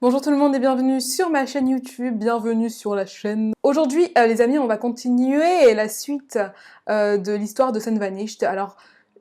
Bonjour tout le monde et bienvenue sur ma chaîne YouTube, bienvenue sur la chaîne. Aujourd'hui les amis, on va continuer la suite de l'histoire de Sun Vanished. Alors,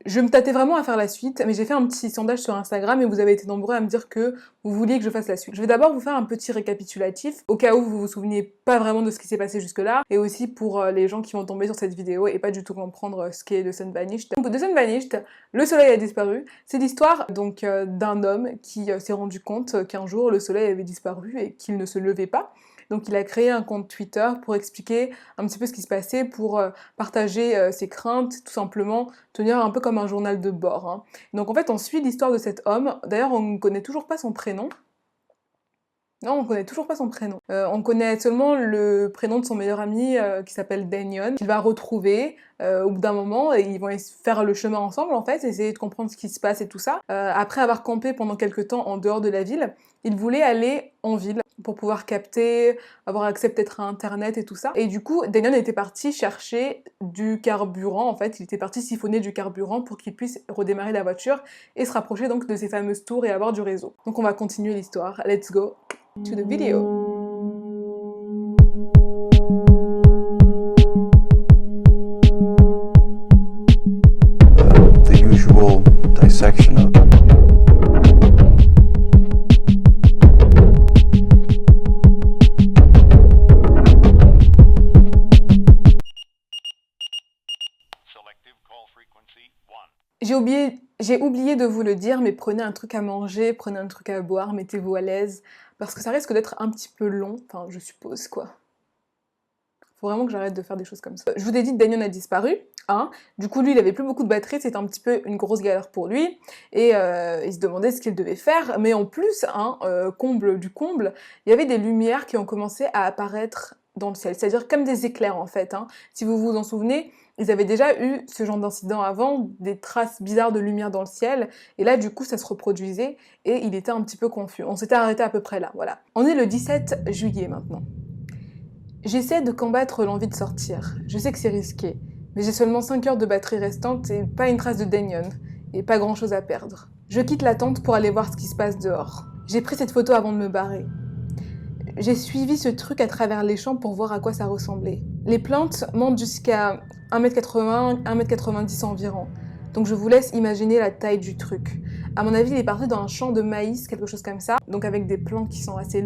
je me tâtais vraiment à faire la suite, mais j'ai fait un petit sondage sur Instagram et vous avez été nombreux à me dire que vous vouliez que je fasse la suite. Je vais d'abord vous faire un petit récapitulatif, au cas où vous vous souveniez pas vraiment de ce qui s'est passé jusque-là, et aussi pour les gens qui vont tomber sur cette vidéo et pas du tout comprendre ce qu'est de Sun Vanished. Donc de Sun Vanished, le soleil a disparu. C'est l'histoire donc d'un homme qui s'est rendu compte qu'un jour le soleil avait disparu et qu'il ne se levait pas. Donc il a créé un compte Twitter pour expliquer un petit peu ce qui se passait, pour partager ses craintes, tout simplement tenir un peu comme un journal de bord. Hein. Donc en fait on suit l'histoire de cet homme, d'ailleurs on ne connaît toujours pas son prénom. Non, on connaît toujours pas son prénom. On connaît seulement le prénom de son meilleur ami qui s'appelle Daeyeon, qu'il va retrouver au bout d'un moment et ils vont faire le chemin ensemble en fait, essayer de comprendre ce qui se passe et tout ça. Après avoir campé pendant quelques temps en dehors de la ville, il voulait aller en ville pour pouvoir capter, avoir accès peut-être à internet et tout ça. Et du coup, Daeyeon était parti chercher du carburant en fait, il était parti siphonner du carburant pour qu'il puisse redémarrer la voiture et se rapprocher donc de ces fameuses tours et avoir du réseau. Donc on va continuer l'histoire, let's go to the video. The usual dissection of J'ai oublié de vous le dire, mais prenez un truc à manger, prenez un truc à boire, mettez-vous à l'aise, parce que ça risque d'être un petit peu long, enfin je suppose quoi. Faut vraiment que j'arrête de faire des choses comme ça. Je vous ai dit que Daeyeon a disparu, hein. Du coup lui il avait plus beaucoup de batterie, c'était un petit peu une grosse galère pour lui, et il se demandait ce qu'il devait faire, mais en plus, hein, comble du comble, il y avait des lumières qui ont commencé à apparaître dans le ciel, c'est-à-dire comme des éclairs en fait, hein. Si vous vous en souvenez, ils avaient déjà eu ce genre d'incident avant, des traces bizarres de lumière dans le ciel, et là du coup ça se reproduisait, et il était un petit peu confus. On s'était arrêté à peu près là, voilà. On est le 17 juillet maintenant. J'essaie de combattre l'envie de sortir. Je sais que c'est risqué, mais j'ai seulement 5 heures de batterie restante et pas une trace de Daeyeon, et pas grand chose à perdre. Je quitte la tente pour aller voir ce qui se passe dehors. J'ai pris cette photo avant de me barrer. J'ai suivi ce truc à travers les champs pour voir à quoi ça ressemblait. Les plantes montent jusqu'à 1m80, 1m90 environ. Donc je vous laisse imaginer la taille du truc. À mon avis, il est parti dans un champ de maïs, quelque chose comme ça, donc avec des plants qui sont assez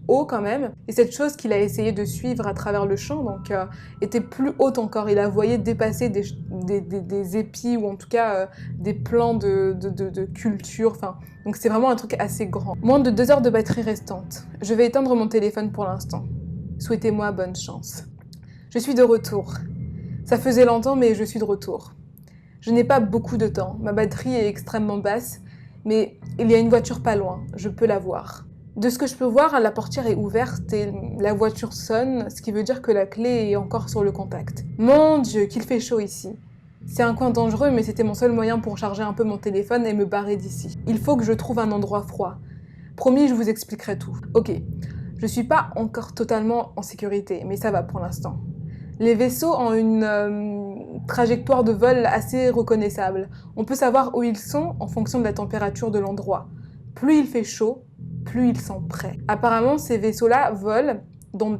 hauts quand même. Et cette chose qu'il a essayé de suivre à travers le champ, donc était plus haute encore. Il a voyé dépasser des épis, ou en tout cas des plants de culture, enfin... Donc c'est vraiment un truc assez grand. Moins de 2 heures de batterie restante. Je vais éteindre mon téléphone pour l'instant. Souhaitez-moi bonne chance. Je suis de retour. Ça faisait longtemps, mais je suis de retour. Je n'ai pas beaucoup de temps. Ma batterie est extrêmement basse, mais il y a une voiture pas loin. Je peux la voir. De ce que je peux voir, la portière est ouverte et la voiture sonne, ce qui veut dire que la clé est encore sur le contact. Mon Dieu, qu'il fait chaud ici. C'est un coin dangereux, mais c'était mon seul moyen pour charger un peu mon téléphone et me barrer d'ici. Il faut que je trouve un endroit froid. Promis, je vous expliquerai tout. Ok, je suis pas encore totalement en sécurité, mais ça va pour l'instant. Les vaisseaux ont une trajectoire de vol assez reconnaissable. On peut savoir où ils sont en fonction de la température de l'endroit. Plus il fait chaud, plus ils sont prêts. Apparemment, ces vaisseaux-là volent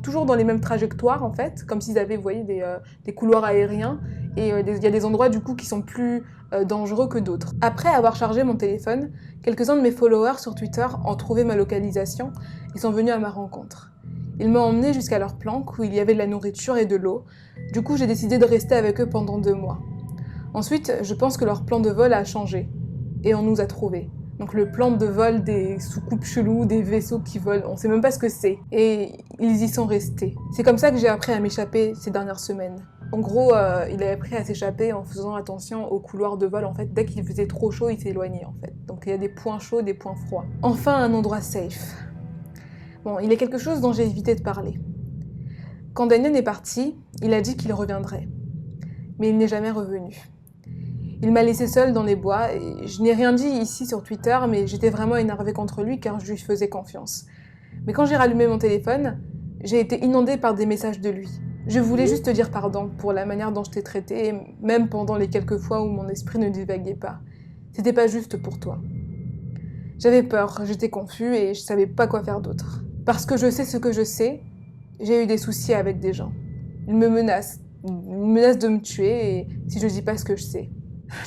toujours dans les mêmes trajectoires en fait, comme s'ils avaient, vous voyez, des couloirs aériens, et il y a des endroits du coup qui sont plus dangereux que d'autres. Après avoir chargé mon téléphone, quelques-uns de mes followers sur Twitter ont trouvé ma localisation et sont venus à ma rencontre. Ils m'ont emmené jusqu'à leur planque où il y avait de la nourriture et de l'eau. Du coup, j'ai décidé de rester avec eux pendant 2 mois. Ensuite, je pense que leur plan de vol a changé et on nous a trouvés. Donc le plan de vol des soucoupes cheloues, des vaisseaux qui volent, on sait même pas ce que c'est. Et ils y sont restés. C'est comme ça que j'ai appris à m'échapper ces dernières semaines. En gros, il a appris à s'échapper en faisant attention aux couloirs de vol. En fait, dès qu'il faisait trop chaud, il s'éloignait en fait. Donc il y a des points chauds, des points froids. Enfin, un endroit safe. Bon, il y a quelque chose dont j'ai évité de parler. Quand Daeyeon est parti, il a dit qu'il reviendrait. Mais il n'est jamais revenu. Il m'a laissé seule dans les bois, et je n'ai rien dit ici sur Twitter, mais j'étais vraiment énervée contre lui car je lui faisais confiance. Mais quand j'ai rallumé mon téléphone, j'ai été inondée par des messages de lui. Je voulais juste te dire pardon pour la manière dont je t'ai traitée, même pendant les quelques fois où mon esprit ne divaguait pas. C'était pas juste pour toi. J'avais peur, j'étais confus et je savais pas quoi faire d'autre. Parce que je sais ce que je sais, j'ai eu des soucis avec des gens. Ils me menacent de me tuer et si je dis pas ce que je sais.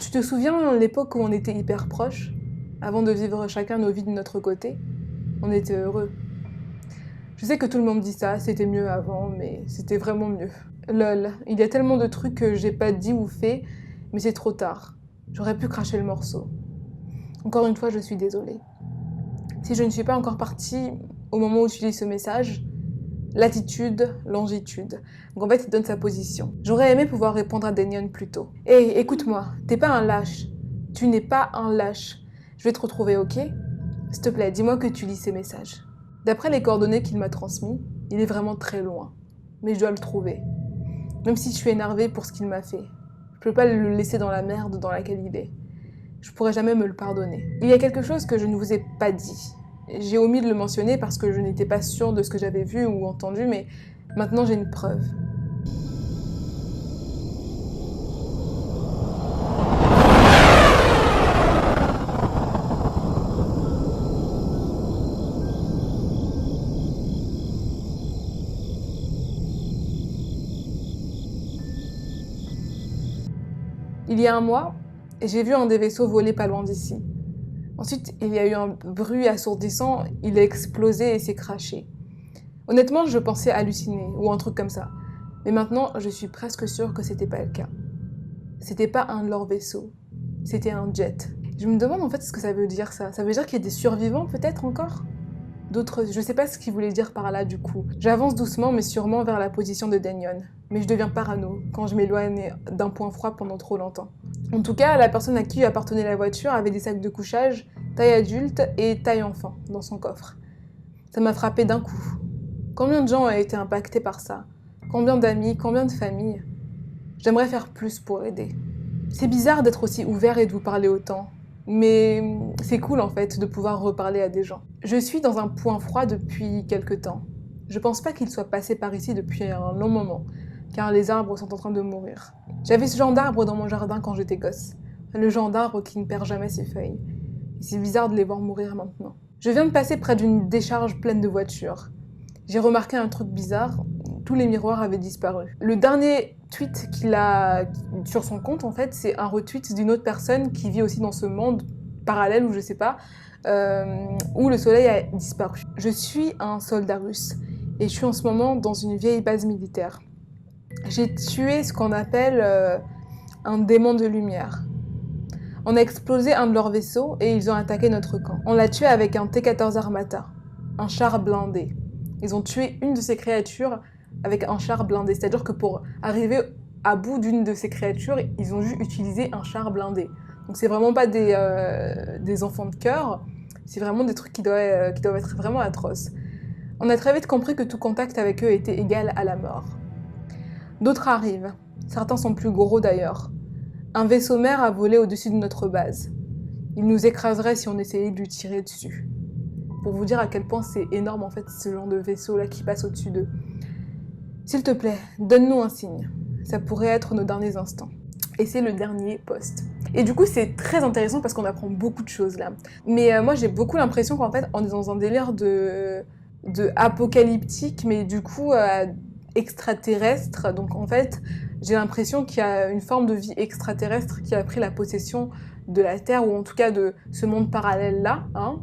Tu te souviens l'époque où on était hyper proches? Avant de vivre chacun nos vies de notre côté, on était heureux. Je sais que tout le monde dit ça, c'était mieux avant, mais c'était vraiment mieux. Lol, il y a tellement de trucs que j'ai pas dit ou fait, mais c'est trop tard. J'aurais pu cracher le morceau. Encore une fois, je suis désolée. Si je ne suis pas encore partie au moment où tu lis ce message, l'attitude, longitude. Donc en fait, il donne sa position. J'aurais aimé pouvoir répondre à Dainion plus tôt. Hé, écoute-moi, t'es pas un lâche. Tu n'es pas un lâche. Je vais te retrouver, ok? S'il te plaît, dis-moi que tu lis ces messages. D'après les coordonnées qu'il m'a transmis, il est vraiment très loin. Mais je dois le trouver. Même si je suis énervée pour ce qu'il m'a fait. Je peux pas le laisser dans la merde dans laquelle il est. Je pourrais jamais me le pardonner. Il y a quelque chose que je ne vous ai pas dit. J'ai omis de le mentionner parce que je n'étais pas sûre de ce que j'avais vu ou entendu, mais maintenant j'ai une preuve. Il y a un mois, j'ai vu un des vaisseaux voler pas loin d'ici. Ensuite, il y a eu un bruit assourdissant, il a explosé et s'est craché. Honnêtement, je pensais halluciner, ou un truc comme ça. Mais maintenant, je suis presque sûre que c'était pas le cas. C'était pas un de leurs vaisseaux, c'était un jet. Je me demande en fait ce que ça veut dire ça. Ça veut dire qu'il y a des survivants peut-être encore? D'autres, je sais pas ce qu'il voulait dire par là du coup. J'avance doucement mais sûrement vers la position de Dainion. Mais je deviens parano quand je m'éloigne d'un point froid pendant trop longtemps. En tout cas, la personne à qui appartenait la voiture avait des sacs de couchage, taille adulte et taille enfant, dans son coffre. Ça m'a frappé d'un coup. Combien de gens ont été impactés par ça? Combien d'amis, combien de familles? J'aimerais faire plus pour aider. C'est bizarre d'être aussi ouvert et de vous parler autant. Mais c'est cool en fait de pouvoir reparler à des gens. Je suis dans un point froid depuis quelque temps. Je pense pas qu'il soit passé par ici depuis un long moment, car les arbres sont en train de mourir. J'avais ce genre d'arbre dans mon jardin quand j'étais gosse. Le genre d'arbre qui ne perd jamais ses feuilles. Et c'est bizarre de les voir mourir maintenant. Je viens de passer près d'une décharge pleine de voitures. J'ai remarqué un truc bizarre, tous les miroirs avaient disparu. Le dernier tweet qu'il a sur son compte, en fait, c'est un retweet d'une autre personne qui vit aussi dans ce monde parallèle, ou je sais pas, où le soleil a disparu. Je suis un soldat russe, et je suis en ce moment dans une vieille base militaire. J'ai tué ce qu'on appelle un démon de lumière. On a explosé un de leurs vaisseaux, et ils ont attaqué notre camp. On l'a tué avec un T-14 Armata, un char blindé. Ils ont tué une de ces créatures avec un char blindé. C'est-à-dire que pour arriver à bout d'une de ces créatures, ils ont dû utiliser un char blindé. Donc c'est vraiment pas des enfants de cœur, c'est vraiment des trucs qui doivent être vraiment atroces. On a très vite compris que tout contact avec eux était égal à la mort. D'autres arrivent. Certains sont plus gros d'ailleurs. Un vaisseau mère a volé au-dessus de notre base. Il nous écraserait si on essayait de lui tirer dessus. Pour vous dire à quel point c'est énorme en fait ce genre de vaisseau-là qui passe au-dessus d'eux. S'il te plaît, donne-nous un signe. Ça pourrait être nos derniers instants. Et c'est le dernier post. Et du coup, c'est très intéressant parce qu'on apprend beaucoup de choses là. Mais moi, j'ai beaucoup l'impression qu'en fait, on est dans un délire de apocalyptique, mais du coup extraterrestre. Donc en fait, j'ai l'impression qu'il y a une forme de vie extraterrestre qui a pris la possession de la Terre, ou en tout cas de ce monde parallèle-là, hein,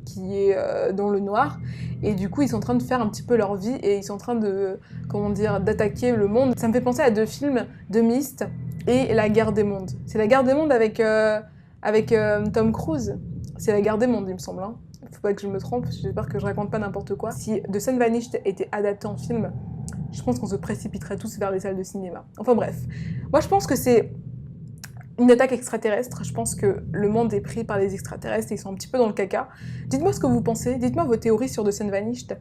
qui est dans le noir. Et du coup, ils sont en train de faire un petit peu leur vie et ils sont en train de, comment dire, d'attaquer le monde. Ça me fait penser à deux films, The Mist et La Guerre des Mondes. C'est La Guerre des Mondes avec Tom Cruise. C'est La Guerre des Mondes, il me semble. Hein. Faut pas que je me trompe, j'espère que je raconte pas n'importe quoi. Si The Sun Vanished était adapté en film, je pense qu'on se précipiterait tous vers les salles de cinéma. Enfin bref, moi je pense que c'est une attaque extraterrestre. Je pense que le monde est pris par les extraterrestres et ils sont un petit peu dans le caca. Dites-moi ce que vous pensez, dites-moi vos théories sur The Sun Vanished.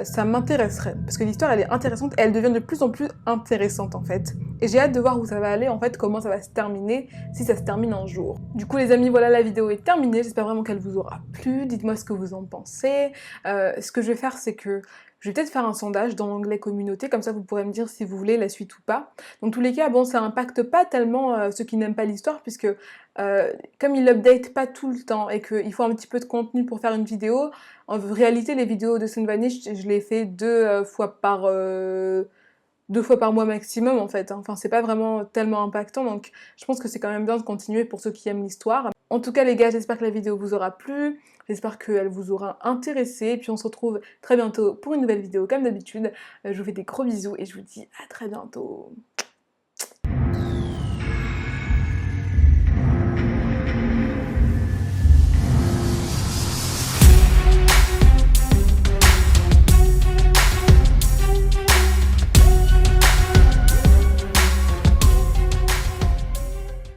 Ça m'intéresserait, parce que l'histoire elle est intéressante et elle devient de plus en plus intéressante en fait. Et j'ai hâte de voir où ça va aller en fait, comment ça va se terminer, si ça se termine un jour. Du coup les amis, voilà, la vidéo est terminée, j'espère vraiment qu'elle vous aura plu, dites-moi ce que vous en pensez. Ce que je vais faire c'est que Je vais peut-être faire un sondage dans l'onglet communauté, comme ça vous pourrez me dire si vous voulez la suite ou pas. Dans tous les cas, bon, ça impacte pas tellement ceux qui n'aiment pas l'histoire, puisque comme il update pas tout le temps et qu'il faut un petit peu de contenu pour faire une vidéo, en réalité les vidéos de Sun Vanish, je les fais deux fois par mois maximum en fait, hein. Enfin c'est pas vraiment tellement impactant, donc je pense que c'est quand même bien de continuer pour ceux qui aiment l'histoire. En tout cas les gars, j'espère que la vidéo vous aura plu, j'espère qu'elle vous aura intéressé, et puis on se retrouve très bientôt pour une nouvelle vidéo comme d'habitude. Je vous fais des gros bisous et je vous dis à très bientôt.